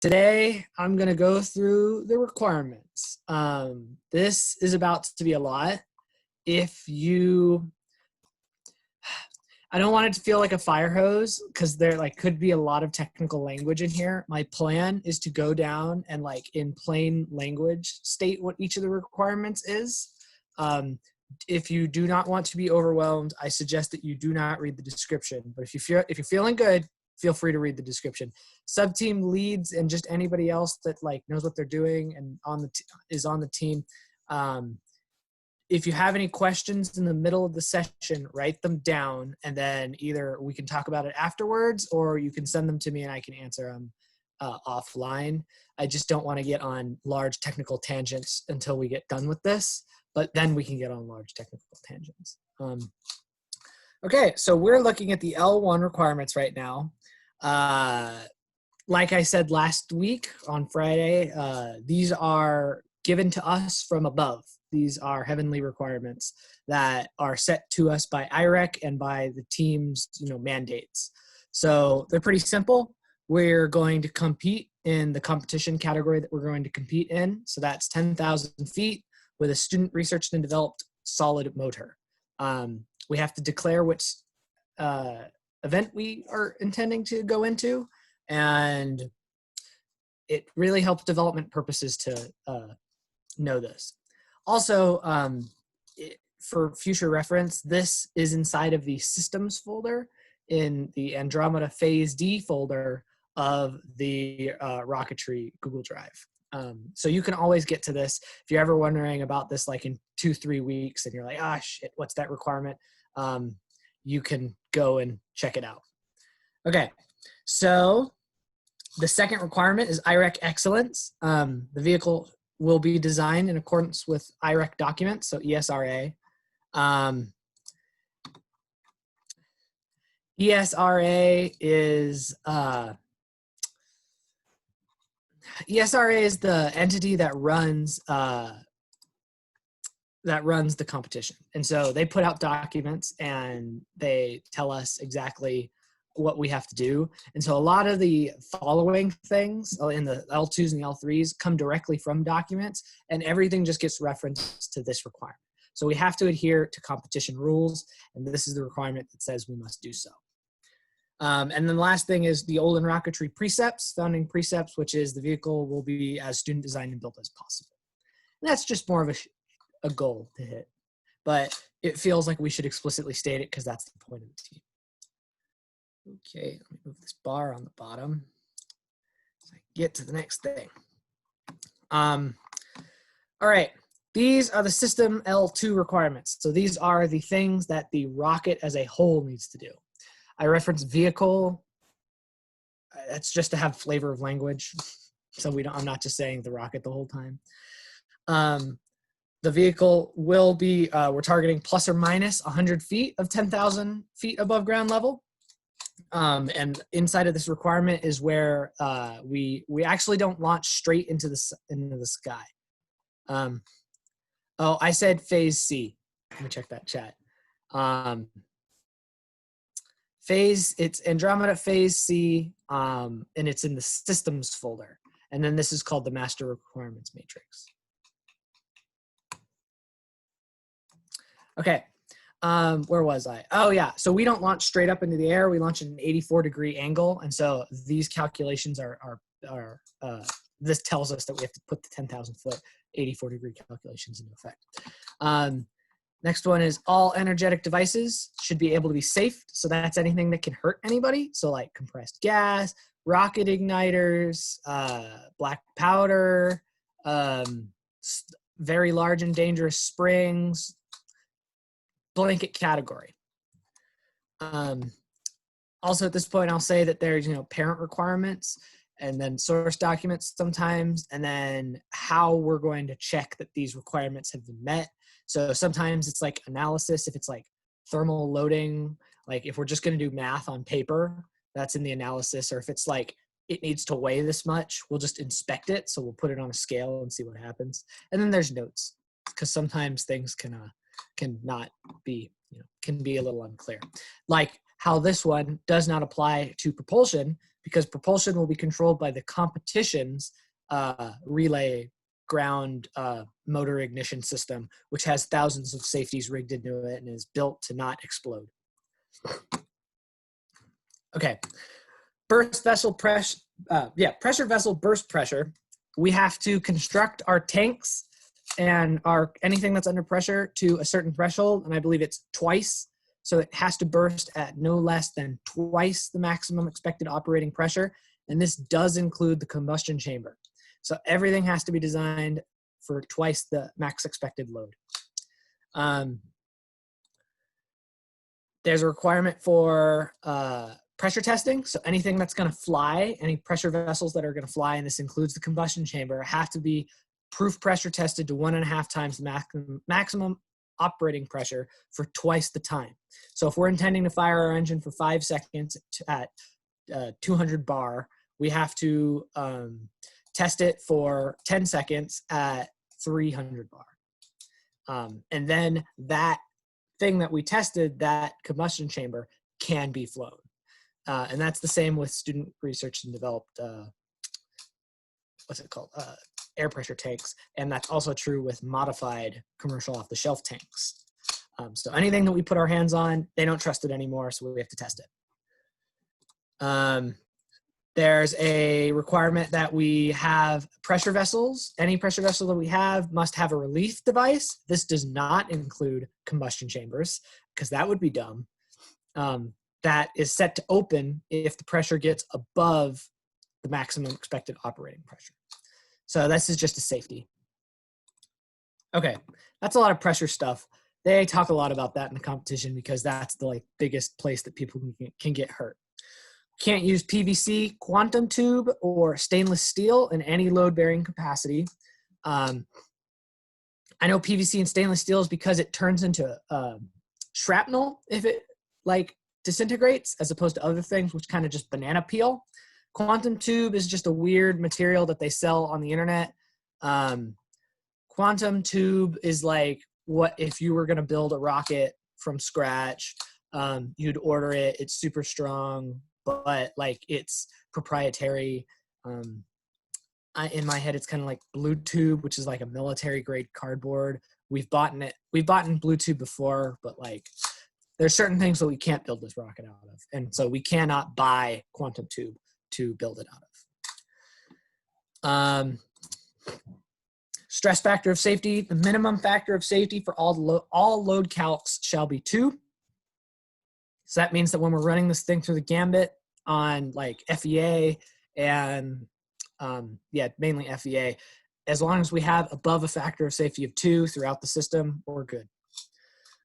Today, I'm going to go through the requirements. This is about to be a lot. I don't want it to feel like a fire hose because there could be a lot of technical language in here. My plan is to go down and in plain language state what each of the requirements is. If you do not want to be overwhelmed, I suggest that you do not read the description. But if you're feeling good, feel free to read the description. Sub-team leads and just anybody else that knows what they're doing and is on the team. If you have any questions in the middle of the session, write them down, and then either we can talk about it afterwards, or you can send them to me and I can answer them offline. I just don't want to get on large technical tangents until we get done with this, but then we can get on large technical tangents. Okay, so we're looking at the L1 requirements right now. Like I said last week on Friday, these are given to us from above. These are heavenly requirements that are set to us by IREC and by the team's mandates. So they're pretty simple. We're going to compete in the competition category that we're going to compete in. So that's 10,000 feet with a student researched and developed solid motor. We have to declare which event we are intending to go into, and it really helps development purposes to know this. Also, for future reference, this is inside of the systems folder in the Andromeda Phase D folder of the Rocketry Google Drive. So you can always get to this. If you're ever wondering about this in 2-3 weeks and you're like, ah, shit, what's that requirement? You can go and check it out. Okay, so the second requirement is IREC excellence. The vehicle will be designed in accordance with IREC documents, so ESRA. ESRA is the entity that runs the competition. And so they put out documents and they tell us exactly what we have to do. And so a lot of the following things in the L2s and the L3s come directly from documents, and everything just gets referenced to this requirement. So we have to adhere to competition rules, and this is the requirement that says we must do so. And then the last thing is the Olin Rocketry precepts, founding precepts, which is the vehicle will be as student designed and built as possible. And that's just more of a goal to hit, but it feels like we should explicitly state it because that's the point of the team. Okay, let me move this bar on the bottom so I can get to the next thing. All right, these are the system L2 requirements. So these are the things that the rocket as a whole needs to do. I reference vehicle. That's just to have flavor of language. So I'm not just saying the rocket the whole time. The vehicle will be, we're targeting plus or minus 100 feet of 10,000 feet above ground level. And inside of this requirement is where we actually don't launch straight into the sky. Oh, I said phase C. Let me check that chat. It's Andromeda Phase C, and it's in the systems folder. And then this is called the master requirements matrix. Okay, where was I? Oh yeah, so we don't launch straight up into the air. We launch at an 84-degree angle. And so these calculations this tells us that we have to put the 10,000 foot 84-degree calculations into effect. Next one is all energetic devices should be able to be safe. So that's anything that can hurt anybody. So like compressed gas, rocket igniters, black powder, very large and dangerous springs, blanket category. Also at this point, I'll say that there's, parent requirements and then source documents sometimes, and then how we're going to check that these requirements have been met. So sometimes it's like analysis, if it's like thermal loading, like if we're just going to do math on paper, that's in the analysis. Or if it's like it needs to weigh this much, we'll just inspect it. So we'll put it on a scale and see what happens. And then there's notes, because sometimes things can not be, can be a little unclear. Like how this one does not apply to propulsion because propulsion will be controlled by the competition's relay ground motor ignition system, which has thousands of safeties rigged into it and is built to not explode. Okay, pressure vessel burst pressure. We have to construct our tanks and anything that's under pressure to a certain threshold, and I believe it's twice. So it has to burst at no less than twice the maximum expected operating pressure, and this does include the combustion chamber. So everything has to be designed for twice the max expected load. There's a requirement for pressure testing. So anything that's going to fly, any pressure vessels that are going to fly, and this includes the combustion chamber, have to be proof pressure tested to 1.5 times the maximum operating pressure for twice the time. So if we're intending to fire our engine for 5 seconds at 200 bar, we have to test it for 10 seconds at 300 bar. And then that thing that we tested, that combustion chamber, can be flown. And that's the same with student research and developed, air pressure tanks. And that's also true with modified commercial off-the-shelf tanks. So anything that we put our hands on, they don't trust it anymore, so we have to test it. There's a requirement that we have pressure vessels. Any pressure vessel that we have must have a relief device. This does not include combustion chambers, because that would be dumb. That is set to open if the pressure gets above the maximum expected operating pressure. So this is just a safety. Okay, that's a lot of pressure stuff. They talk a lot about that in the competition because that's the biggest place that people can get hurt. Can't use PVC, quantum tube, or stainless steel in any load-bearing capacity. I know PVC and stainless steel is because it turns into shrapnel if it disintegrates, as opposed to other things which kind of just banana peel. Quantum tube is just a weird material that they sell on the internet. Quantum tube is like what if you were going to build a rocket from scratch. You'd order it. It's super strong, but it's proprietary. In my head, it's kind of like blue tube, which is like a military grade cardboard. We've bought blue tube before, but there's certain things that we can't build this rocket out of. And so we cannot buy quantum tube to build it out of. Stress factor of safety. The minimum factor of safety for all load calcs shall be 2. So that means that when we're running this thing through the gambit on FEA and mainly FEA, as long as we have above a factor of safety of 2 throughout the system, we're good.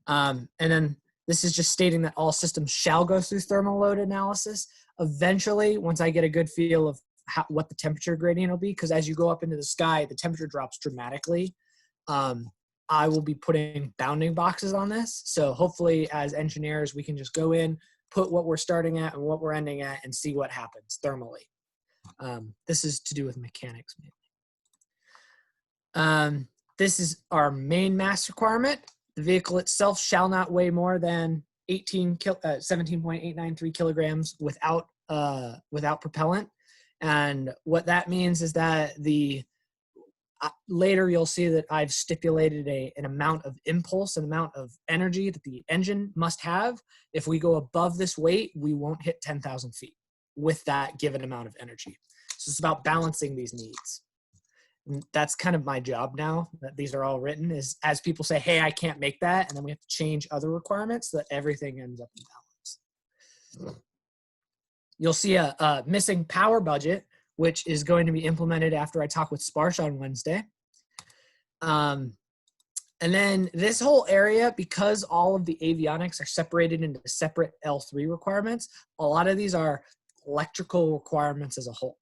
And then this is just stating that all systems shall go through thermal load analysis. Eventually, once I get a good feel of what the temperature gradient will be, because as you go up into the sky, the temperature drops dramatically. I will be putting bounding boxes on this. So hopefully as engineers, we can just go in, put what we're starting at and what we're ending at and see what happens thermally. This is to do with mechanics mainly. This is our main mass requirement. The vehicle itself shall not weigh more than 17.893 kilograms without propellant. And what that means is that later you'll see that I've stipulated an amount of impulse, an amount of energy that the engine must have. If we go above this weight, we won't hit 10,000 feet with that given amount of energy. So it's about balancing these needs. And that's kind of my job now that these are all written, is as people say, hey, I can't make that, and then we have to change other requirements so that everything ends up in balance. You'll see a missing power budget, which is going to be implemented after I talk with Sparsh on Wednesday. And then this whole area, because all of the avionics are separated into separate L3 requirements, a lot of these are electrical requirements as a whole,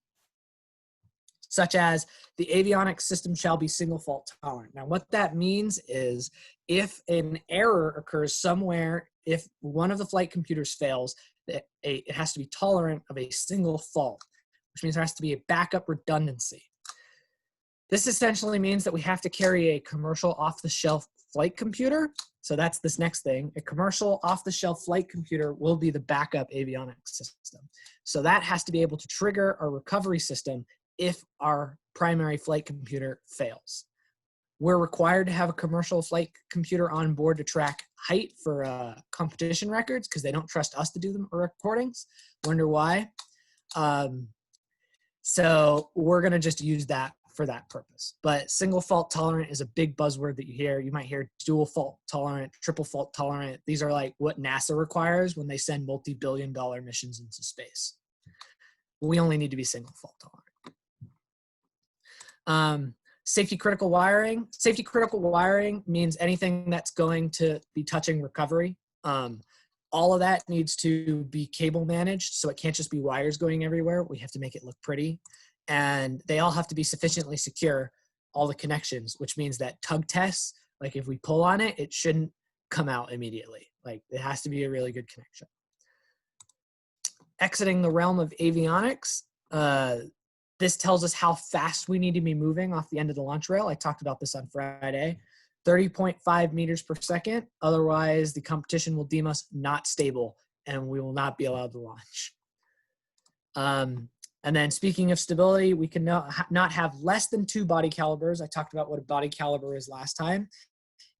such as the avionics system shall be single fault tolerant. Now, what that means is if an error occurs somewhere, if one of the flight computers fails, it has to be tolerant of a single fault, which means there has to be a backup redundancy. This essentially means that we have to carry a commercial off-the-shelf flight computer. So that's this next thing. A commercial off-the-shelf flight computer will be the backup avionics system. So that has to be able to trigger our recovery system if our primary flight computer fails. We're required to have a commercial flight computer on board to track height for competition records because they don't trust us to do the recordings. Wonder why? So we're going to just use that for that purpose. But single fault tolerant is a big buzzword that you hear. You might hear dual fault tolerant, triple fault tolerant. These are like what NASA requires when they send multi-billion-dollar missions into space. We only need to be single fault tolerant. Safety critical wiring. Safety critical wiring means anything that's going to be touching recovery. All of that needs to be cable managed, so it can't just be wires going everywhere. We have to make it look pretty. And they all have to be sufficiently secure, all the connections, which means that tug tests, like if we pull on it, it shouldn't come out immediately. Like it has to be a really good connection. Exiting the realm of avionics. This tells us how fast we need to be moving off the end of the launch rail. I talked about this on Friday. 30.5 meters per second. Otherwise, the competition will deem us not stable and we will not be allowed to launch. And then speaking of stability, we can not have less than 2 body calibers. I talked about what a body caliber is last time.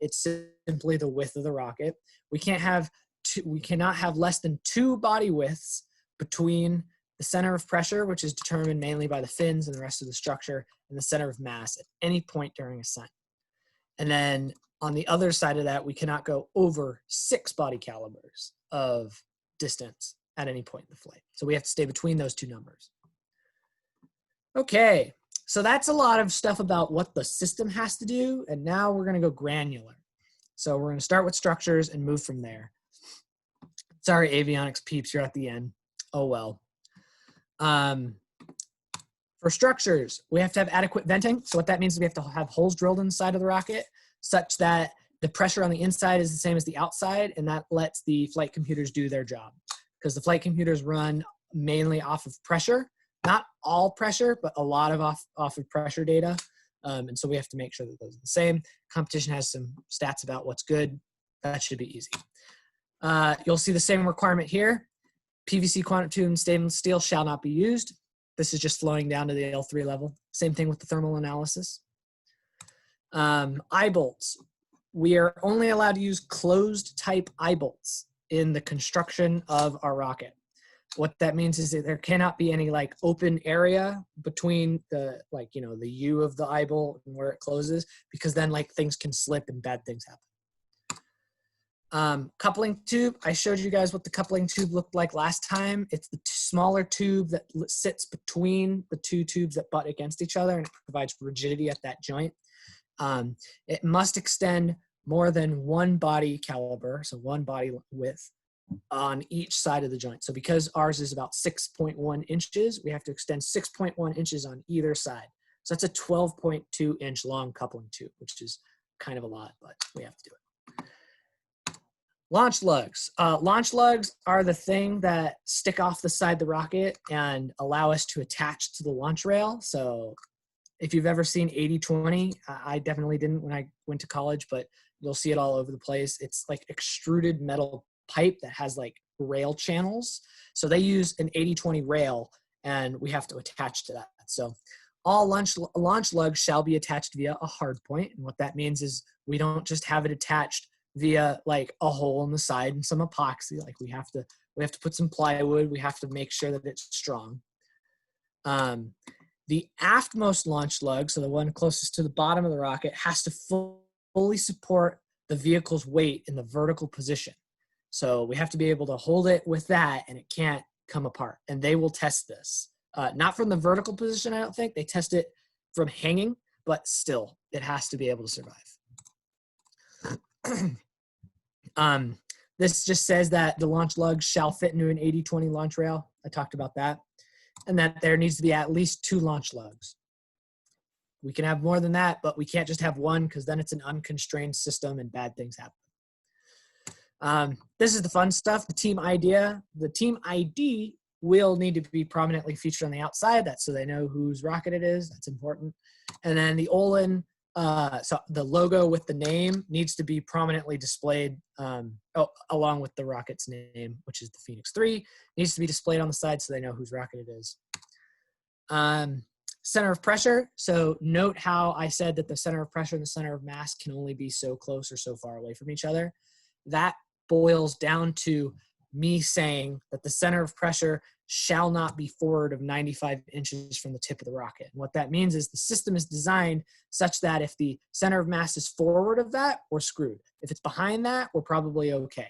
It's simply the width of the rocket. We cannot have less than 2 body widths between the center of pressure, which is determined mainly by the fins and the rest of the structure, and the center of mass at any point during ascent. And then on the other side of that, we cannot go over 6 body calibers of distance at any point in the flight. So we have to stay between those 2 numbers. Okay, so that's a lot of stuff about what the system has to do. And now we're going to go granular. So we're going to start with structures and move from there. Sorry, avionics peeps, you're at the end. Oh, well. For structures, we have to have adequate venting. So what that means is we have to have holes drilled in the side of the rocket such that the pressure on the inside is the same as the outside, and that lets the flight computers do their job. Because the flight computers run mainly off of pressure, not all pressure, but a lot of off of pressure data. And so we have to make sure that those are the same. Competition has some stats about what's good. That should be easy. You'll see the same requirement here. PVC, quantum tube, and stainless steel shall not be used. This is just flowing down to the L3 level. Same thing with the thermal analysis. Eye bolts. We are only allowed to use closed type eye bolts in the construction of our rocket. What that means is that there cannot be any like open area between the the U of the eye bolt and where it closes, because then like things can slip and bad things happen. Coupling tube, I showed you guys what the coupling tube looked like last time. It's the smaller tube that sits between the 2 tubes that butt against each other, and it provides rigidity at that joint. It must extend more than 1 body caliber, so 1 body width on each side of the joint. So because ours is about 6.1 inches, we have to extend 6.1 inches on either side. So that's a 12.2 inch long coupling tube, which is kind of a lot, but we have to do it. Launch lugs. Launch lugs are the thing that stick off the side of the rocket and allow us to attach to the launch rail. So if you've ever seen 80-20, I definitely didn't when I went to college, but you'll see it all over the place. It's like extruded metal pipe that has like rail channels. So they use an 80-20 rail, and we have to attach to that. So all launch lugs shall be attached via a hard point. And what that means is we don't just have it attached via like a hole in the side and some epoxy. Like we have to put some plywood. We have to make sure that it's strong. The aftmost launch lug, so the one closest to the bottom of the rocket, has to fully support the vehicle's weight in the vertical position. So we have to be able to hold it with that, and it can't come apart. And they will test this. Not from the vertical position, I don't think. They test it from hanging, but still, it has to be able to survive. This just says that the launch lugs shall fit into an 80-20 launch rail. I talked about that. And that there needs to be at least 2 launch lugs. We can have more than that, but we can't just have 1, because then it's an unconstrained system and bad things happen. This is the fun stuff, the team idea. The team ID will need to be prominently featured on the outside. That's so they know whose rocket it is. That's important. And then the Olin So the logo with the name needs to be prominently displayed along with the rocket's name, which is the Phoenix 3, needs to be displayed on the side so they know whose rocket it is. Center of pressure. So note how I said that the center of pressure and the center of mass can only be so close or so far away from each other. That boils down to me saying that the center of pressure shall not be forward of 95 inches from the tip of the rocket. And what that means is the system is designed such that if the center of mass is forward of that, we're screwed. If it's behind that, we're probably okay.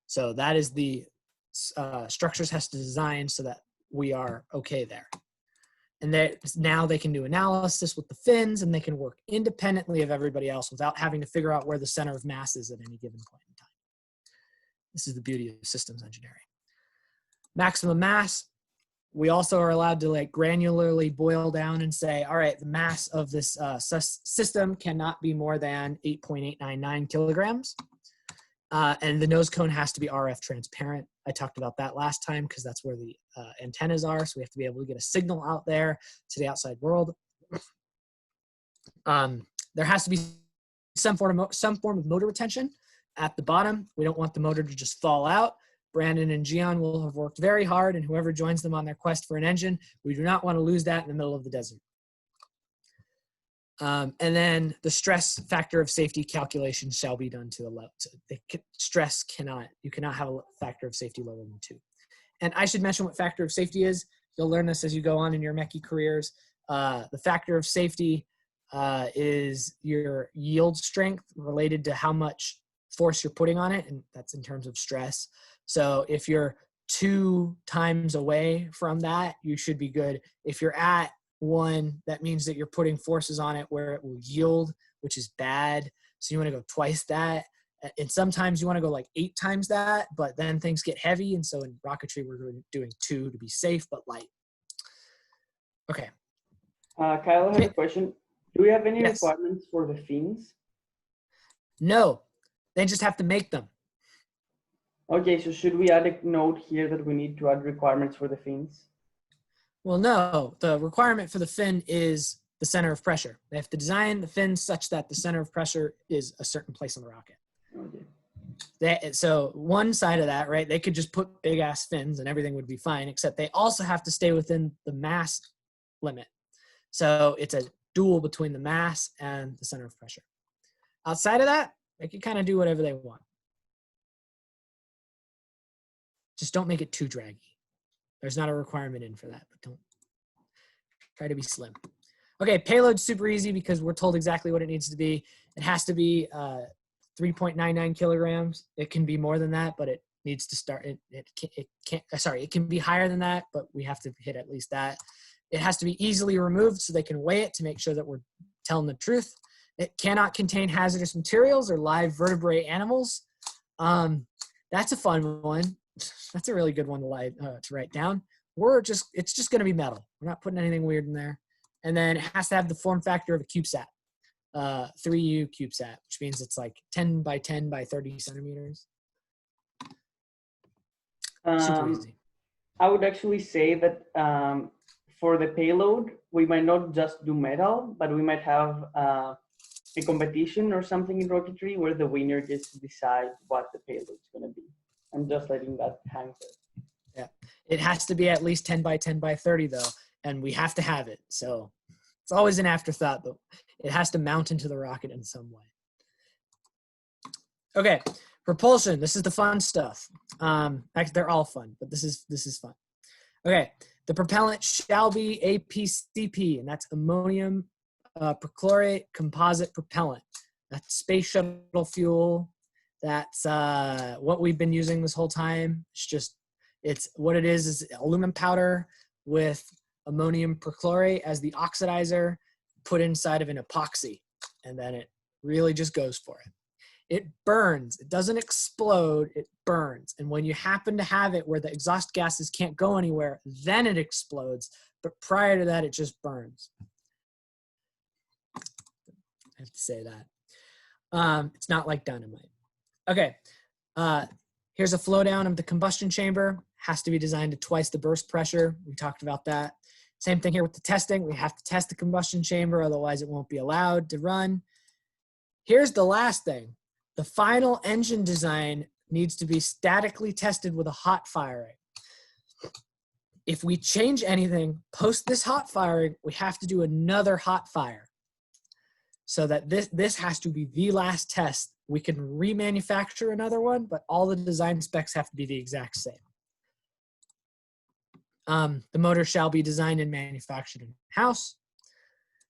So that is the structures has to design so that we are okay there. And now they can do analysis with the fins, and they can work independently of everybody else without having to figure out where the center of mass is at any given point in time. This is the beauty of systems engineering. Maximum mass, we also are allowed to like granularly boil down and say, all right, the mass of this system cannot be more than 8.899 kilograms. And the nose cone has to be RF transparent. I talked about that last time because that's where the antennas are. So we have to be able to get a signal out there to the outside world. There has to be some form of motor retention at the bottom. We don't want the motor to just fall out. Brandon and Gian will have worked very hard, and whoever joins them on their quest for an engine, we do not want to lose that in the middle of the desert. And then the stress factor of safety calculation shall be done to the level. You cannot have a factor of safety lower than 2. And I should mention what factor of safety is. You'll learn this as you go on in your mechie careers. The factor of safety is your yield strength related to how much force you're putting on it, and that's in terms of stress. So if you're 2 times away from that, you should be good. If you're at 1, that means that you're putting forces on it where it will yield, which is bad. So you want to go twice that. And sometimes you want to go like 8 times that, but then things get heavy. And so in rocketry, we're doing 2 to be safe, but light. Okay. Kyle, I have a question. Do we have any requirements for the fins? No, they just have to make them. Okay, so should we add a note here that we need to add requirements for the fins? Well, no, the requirement for the fin is the center of pressure. They have to design the fins such that the center of pressure is a certain place on the rocket. Okay. So one side of that, right, they could just put big ass fins and everything would be fine, except they also have to stay within the mass limit. So it's a duel between the mass and the center of pressure. Outside of that, they can kind of do whatever they want. Just don't make it too draggy. There's not a requirement in for that, but don't try to be slim. Okay, payload's super easy because we're told exactly what it needs to be. It has to be 3.99 kilograms. It can be more than that, but it needs to start. It can be higher than that, but we have to hit at least that. It has to be easily removed so they can weigh it to make sure that we're telling the truth. It cannot contain hazardous materials or live vertebrate animals. That's a fun one. That's a really good one to write down. It's just going to be metal. We're not putting anything weird in there. And then it has to have the form factor of a CubeSat, 3U CubeSat, which means it's like 10 by 10 by 30 centimeters. Super easy. I would actually say that for the payload, we might not just do metal, but we might have a competition or something in rocketry where the winner gets to decide what the payload is going to be. I'm just letting that hang there. Yeah, it has to be at least 10 by 10 by 30 though, and we have to have it. So it's always an afterthought, but it has to mount into the rocket in some way. Okay, propulsion. This is the fun stuff. Actually, they're all fun, but this is fun. Okay, the propellant shall be APCP, and that's ammonium perchlorate composite propellant. That's space shuttle fuel. That's what we've been using this whole time. It's what it is aluminum powder with ammonium perchlorate as the oxidizer put inside of an epoxy. And then it really just goes for it. It burns. It doesn't explode. It burns. And when you happen to have it where the exhaust gases can't go anywhere, then it explodes. But prior to that, it just burns. I have to say that. It's not like dynamite. Okay, here's a flow down of the combustion chamber. Has to be designed to twice the burst pressure. We talked about that. Same thing here with the testing. We have to test the combustion chamber, otherwise it won't be allowed to run. Here's the last thing. The final engine design needs to be statically tested with a hot firing. If we change anything post this hot firing, we have to do another hot fire. So that this has to be the last test. We can remanufacture another one, but all the design specs have to be the exact same. The motor shall be designed and manufactured in-house.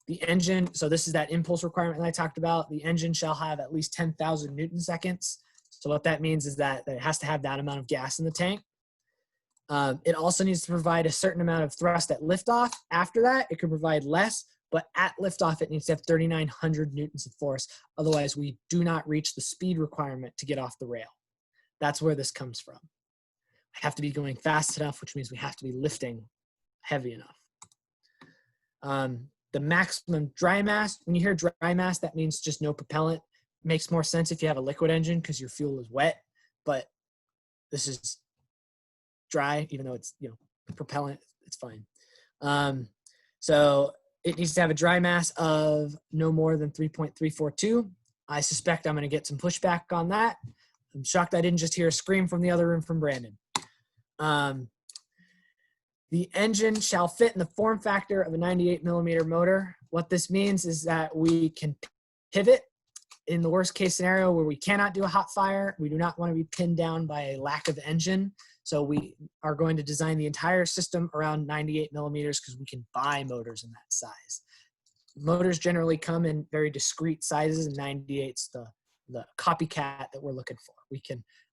The engine, so this is that impulse requirement that I talked about. The engine shall have at least 10,000 Newton seconds. So what that means is that it has to have that amount of gas in the tank. It also needs to provide a certain amount of thrust at liftoff. After that, it can provide less, but at liftoff, it needs to have 3,900 Newtons of force. Otherwise, we do not reach the speed requirement to get off the rail. That's where this comes from. We have to be going fast enough, which means we have to be lifting heavy enough. The maximum dry mass, when you hear dry mass, that means just no propellant. Makes more sense if you have a liquid engine because your fuel is wet, but this is dry, even though it's, propellant, it's fine. So it needs to have a dry mass of no more than 3.342. I suspect I'm going to get some pushback on that. I'm shocked I didn't just hear a scream from the other room from Brandon. The engine shall fit in the form factor of a 98 millimeter motor. What this means is that we can pivot in the worst case scenario where we cannot do a hot fire. We do not want to be pinned down by a lack of engine. So we are going to design the entire system around 98 millimeters because we can buy motors in that size. Motors generally come in very discrete sizes, and 98's the copycat that we're looking for.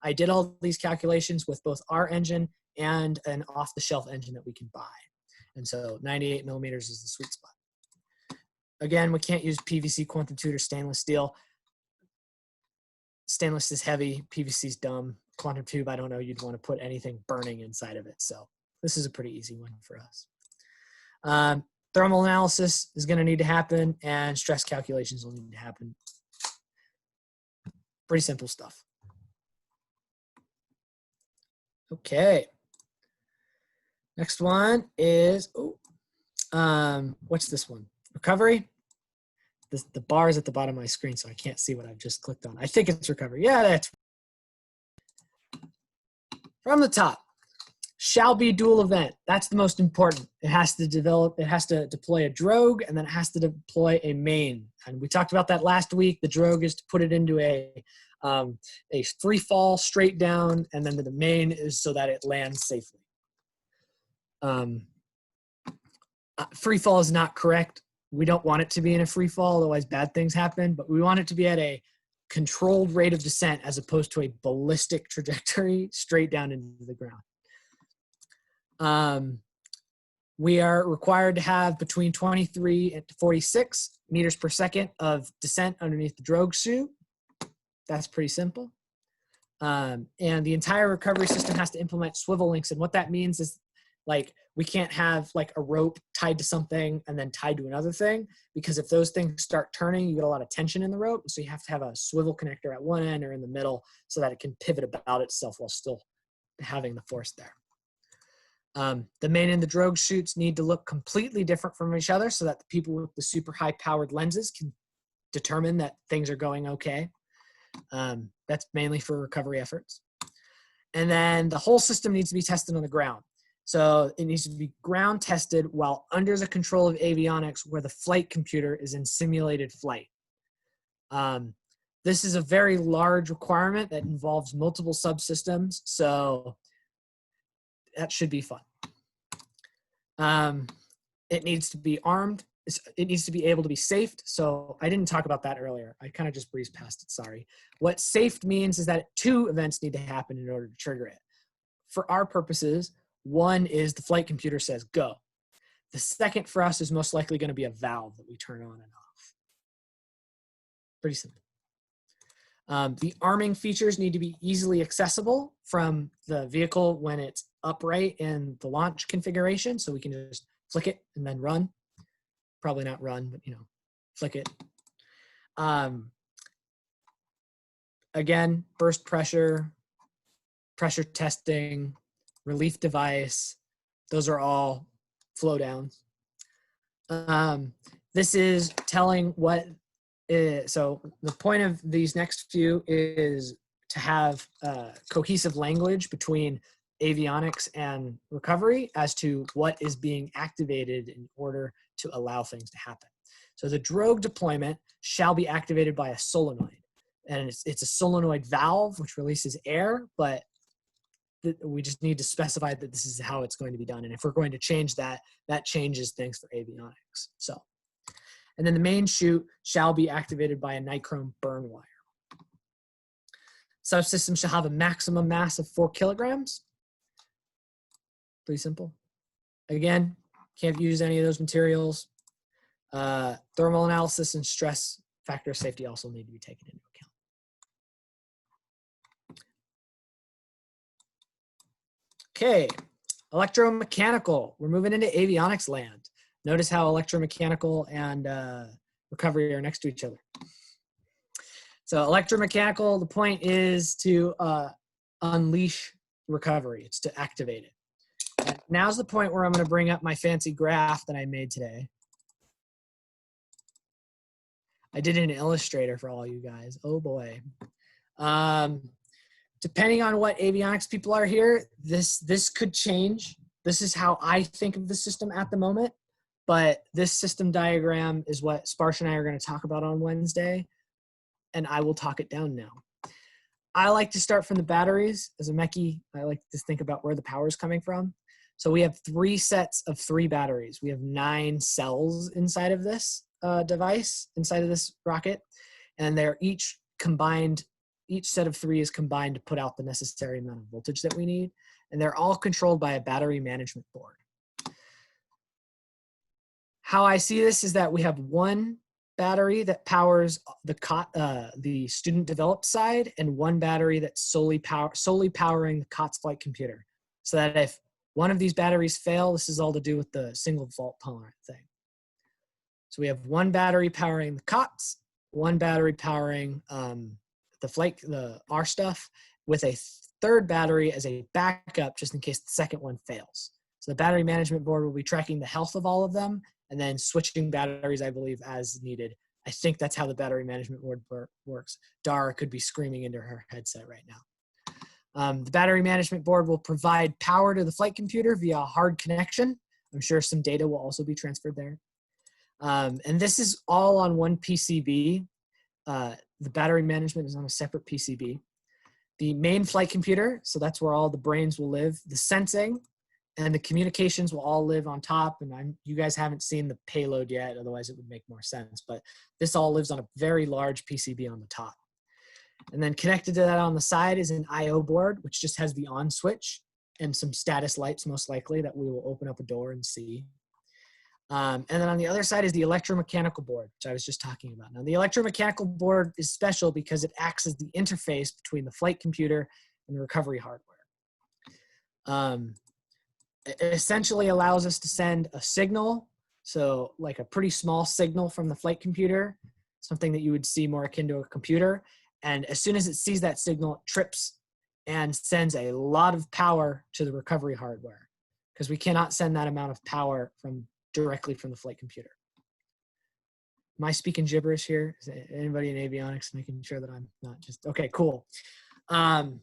I did all these calculations with both our engine and an off-the-shelf engine that we can buy. And so 98 millimeters is the sweet spot. Again, we can't use PVC, quantum tube, or stainless steel. Stainless is heavy, PVC is dumb. Quantum tube, I don't know, you'd want to put anything burning inside of it. So this is a pretty easy one for us. Thermal analysis is going to need to happen, and stress calculations will need to happen. Pretty simple stuff. Okay. Next one is, what's this one? Recovery. The bar is at the bottom of my screen, so I can't see what I've just clicked on. I think it's recovery. Yeah, that's from the top. Shall be dual event. That's the most important. It has to deploy a drogue, and then it has to deploy a main. And we talked about that last week. The drogue is to put it into a free fall straight down, and then the main is so that it lands safely. Free fall is not correct. We don't want it to be in a free fall, otherwise bad things happen, but we want it to be at a controlled rate of descent as opposed to a ballistic trajectory straight down into the ground. We are required to have between 23 and 46 meters per second of descent underneath the drogue chute. That's pretty simple. And the entire recovery system has to implement swivel links. And what that means is, like, we can't have like a rope tied to something and then tied to another thing, because if those things start turning, you get a lot of tension in the rope. So you have to have a swivel connector at one end or in the middle so that it can pivot about itself while still having the force there. The main and the drogue chutes need to look completely different from each other so that the people with the super high powered lenses can determine that things are going okay. That's mainly for recovery efforts. And then the whole system needs to be tested on the ground. So it needs to be ground tested while under the control of avionics, where the flight computer is in simulated flight. This is a very large requirement that involves multiple subsystems, so that should be fun. It needs to be armed. It needs to be able to be safed. So I didn't talk about that earlier. I kind of just breezed past it, sorry. What safed means is that 2 events need to happen in order to trigger it. For our purposes, one is the flight computer says go. The second for us is most likely going to be a valve that we turn on and off. Pretty simple. The arming features need to be easily accessible from the vehicle when it's upright in the launch configuration, so we can just flick it and then run. Probably not run, but flick it. Again, burst pressure, pressure testing, relief device, those are all flow downs. This is telling what so the point of these next few is to have cohesive language between avionics and recovery as to what is being activated in order to allow things to happen. So the drogue deployment shall be activated by a solenoid. And it's a solenoid valve which releases air, but we just need to specify that this is how it's going to be done. And if we're going to change that, that changes things for avionics. So, and then the main chute shall be activated by a nichrome burn wire. Subsystem shall have a maximum mass of 4 kilograms. Pretty simple. Again, can't use any of those materials. Thermal analysis and stress factor safety also need to be taken into account. Okay, electromechanical. We're moving into avionics land. Notice how electromechanical and recovery are next to each other. So electromechanical, the point is to unleash recovery. It's to activate it. And now's the point where I'm going to bring up my fancy graph that I made today. I did it in Illustrator for all you guys. Oh boy. Depending on what avionics people are here, this could change. This is how I think of the system at the moment, but this system diagram is what Sparsh and I are going to talk about on Wednesday, and I will talk it down now. I like to start from the batteries. As a mechie, I like to think about where the power is coming from. So we have 3 sets of 3 batteries. We have 9 cells inside of this device, inside of this rocket, and they're each combined. Each set of 3 is combined to put out the necessary amount of voltage that we need, and they're all controlled by a battery management board. How I see this is that we have one battery that powers the student developed side, and one battery that's solely powering the COTS flight computer. So that if one of these batteries fail, this is all to do with the single fault tolerant thing. So we have one battery powering the COTS, one battery powering our stuff, with a third battery as a backup just in case the second one fails. So the battery management board will be tracking the health of all of them and then switching batteries, I believe, as needed. I think that's how the battery management board works. Dara could be screaming into her headset right now. The battery management board will provide power to the flight computer via a hard connection. I'm sure some data will also be transferred there. And this is all on one PCB. The battery management is on a separate PCB. The main flight computer, so that's where all the brains will live. The sensing and the communications will all live on top. And you guys haven't seen the payload yet, otherwise it would make more sense. But this all lives on a very large PCB on the top. And then connected to that on the side is an I/O board, which just has the on switch and some status lights, most likely, that we will open up a door and see. And then on the other side is the electromechanical board, which I was just talking about. Now, the electromechanical board is special because it acts as the interface between the flight computer and the recovery hardware. It essentially allows us to send a signal, so like a pretty small signal from the flight computer, something that you would see more akin to a computer. And as soon as it sees that signal, it trips and sends a lot of power to the recovery hardware, because we cannot send that amount of power directly from the flight computer. Am I speaking gibberish here? Is anybody in avionics making sure that I'm not just, okay, cool. The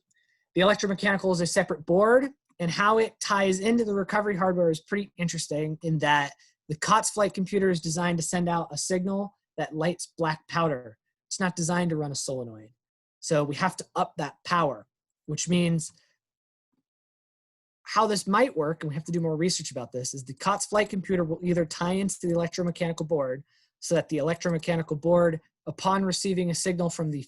electromechanical is a separate board, and how it ties into the recovery hardware is pretty interesting in that the COTS flight computer is designed to send out a signal that lights black powder. It's not designed to run a solenoid. So we have to up that power, which means how this might work, and we have to do more research about this, is the COTS flight computer will either tie into the electromechanical board so that the electromechanical board, upon receiving a signal from the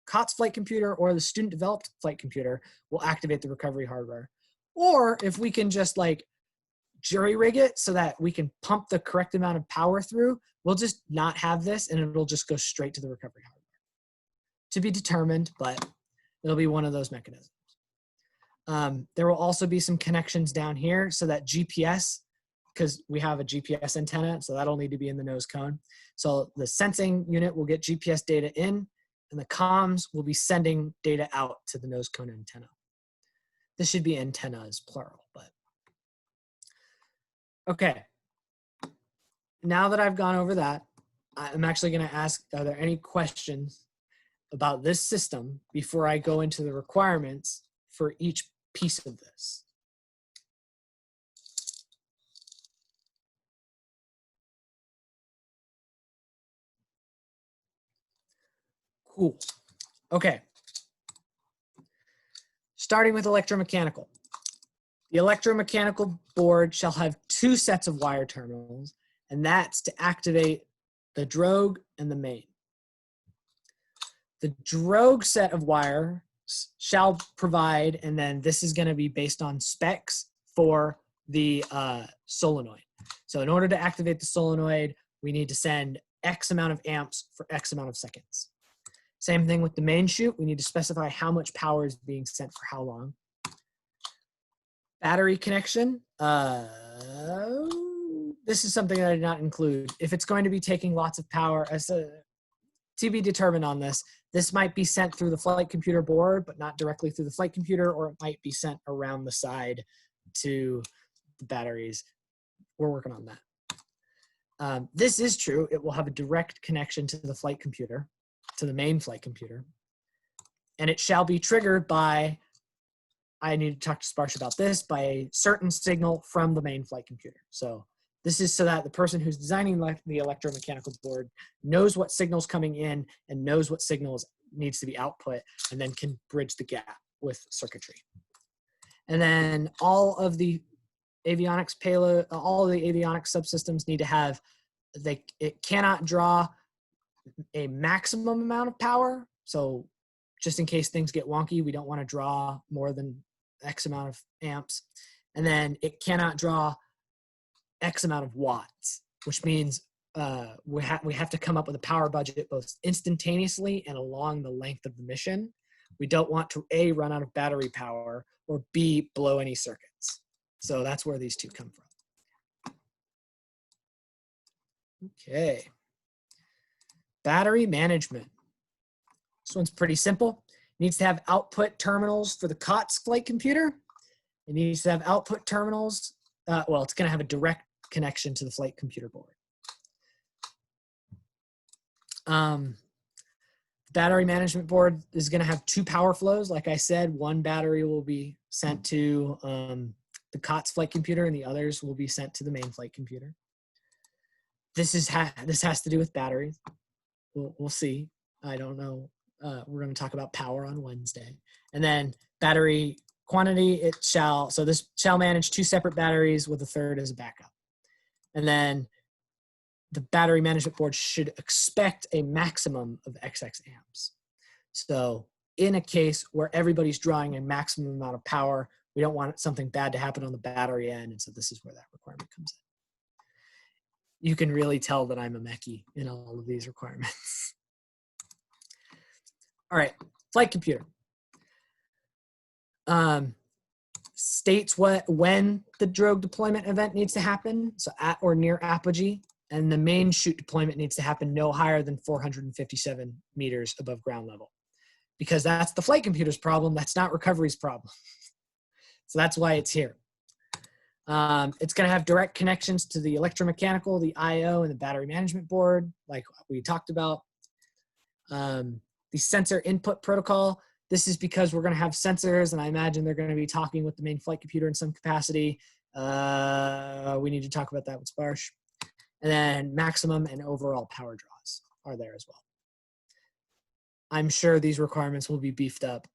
COTS flight computer or the student developed flight computer, will activate the recovery hardware. Or if we can just like jury rig it so that we can pump the correct amount of power through, we'll just not have this and it'll just go straight to the recovery hardware. To be determined, but it'll be one of those mechanisms. There will also be some connections down here so that GPS, because we have a GPS antenna, so that'll need to be in the nose cone. So the sensing unit will get GPS data in, and the comms will be sending data out to the nose cone antenna. This should be antennas, plural, but. Okay, now that I've gone over that, I'm actually going to ask, are there any questions about this system before I go into the requirements for each piece of this? Cool. Okay. Starting with electromechanical. The electromechanical board shall have 2 sets of wire terminals, and that's to activate the drogue and the main. The drogue set of wires shall provide, and then this is going to be based on specs for the solenoid. So in order to activate the solenoid, we need to send X amount of amps for X amount of seconds. Same thing with the main chute. We need to specify how much power is being sent for how long. Battery connection. This is something that I did not include. If it's going to be taking lots of power, to be determined on this, this might be sent through the flight computer board, but not directly through the flight computer, or it might be sent around the side to the batteries. We're working on that. This is true. It will have a direct connection to the flight computer, to the main flight computer, and it shall be triggered by, I need to talk to Sparsh about this, by a certain signal from the main flight computer. So this is so that the person who's designing the electromechanical board knows what signal's coming in and knows what signals needs to be output, and then can bridge the gap with circuitry. And then all of the avionics payload, all of the avionics subsystems need to have, it cannot draw a maximum amount of power. So just in case things get wonky, we don't want to draw more than X amount of amps. And then it cannot draw X amount of watts, which means we have to come up with a power budget both instantaneously and along the length of the mission. We don't want to A, run out of battery power, or B, blow any circuits. So that's where these two come from. Okay. Battery management. This one's pretty simple. It needs to have output terminals for the COTS flight computer. It needs to have output terminals. Well, it's going to have a direct connection to the flight computer board. Battery management board is going to have 2 power flows. Like I said, one battery will be sent to the COTS flight computer, and the others will be sent to the main flight computer. This has to do with batteries. We'll see. I don't know. We're going to talk about power on Wednesday. And then battery quantity, this shall manage 2 separate batteries with a third as a backup. And then the battery management board should expect a maximum of XX amps. So in a case where everybody's drawing a maximum amount of power, we don't want something bad to happen on the battery end. And so this is where that requirement comes in. You can really tell that I'm a Mechie in all of these requirements. All right, flight computer. States when the drogue deployment event needs to happen, so at or near apogee, and the main chute deployment needs to happen no higher than 457 meters above ground level. Because that's the flight computer's problem, that's not recovery's problem. So that's why it's here. It's going to have direct connections to the electromechanical, the I/O, and the battery management board, like we talked about. The sensor input protocol, this is because we're going to have sensors, and I imagine they're going to be talking with the main flight computer in some capacity. We need to talk about that with Sparsh. And then maximum and overall power draws are there as well. I'm sure these requirements will be beefed up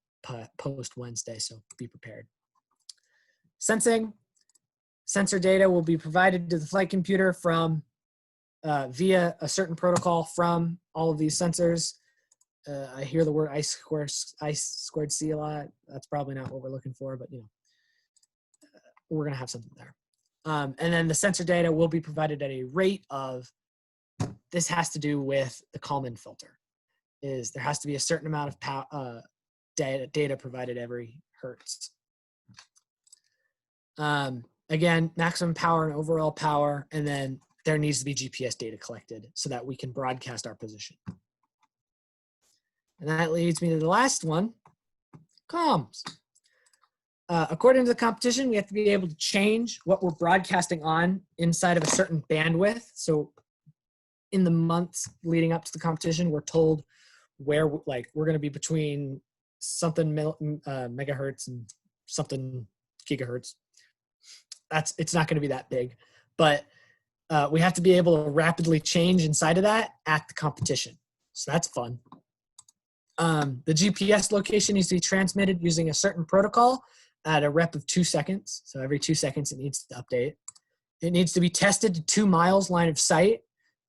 post Wednesday, so be prepared. Sensing. Sensor data will be provided to the flight computer from via a certain protocol from all of these sensors. I hear the word I squared C a lot. That's probably not what we're looking for, but we're going to have something there. And then the sensor data will be provided at a rate of, this has to do with the Kalman filter, is there has to be a certain amount of data provided every hertz. Again, maximum power and overall power, and then there needs to be GPS data collected so that we can broadcast our position. And that leads me to the last one, comms. According to the competition, we have to be able to change what we're broadcasting on inside of a certain bandwidth. So in the months leading up to the competition, we're told where we're going to be between something megahertz and something gigahertz. It's not going to be that big, but we have to be able to rapidly change inside of that at the competition. So that's fun. The GPS location needs to be transmitted using a certain protocol at a rep of 2 seconds. So every 2 seconds it needs to update. It needs to be tested to 2 miles line of sight,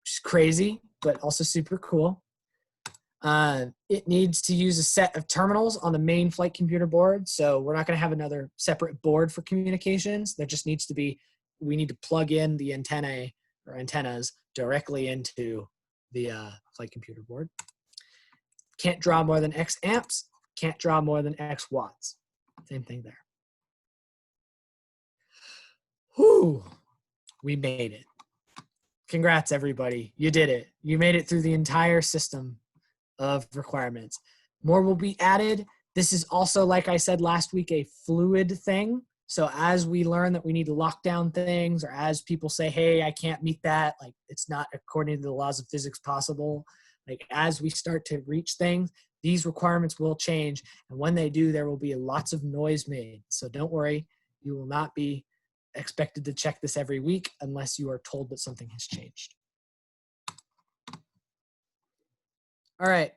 which is crazy, but also super cool. It needs to use a set of terminals on the main flight computer board. So we're not going to have another separate board for communications. There just needs to be, we need to plug in the antennae or antennas directly into the flight computer board. Can't draw more than X amps, can't draw more than X watts. Same thing there. Whew, we made it. Congrats, everybody. You did it. You made it through the entire system of requirements. More will be added. This is also, like I said last week, a fluid thing. So as we learn that we need to lock down things, or as people say, hey, I can't meet that, like it's not according to the laws of physics possible. Like as we start to reach things, these requirements will change. And when they do, there will be lots of noise made. So don't worry, you will not be expected to check this every week unless you are told that something has changed. All right.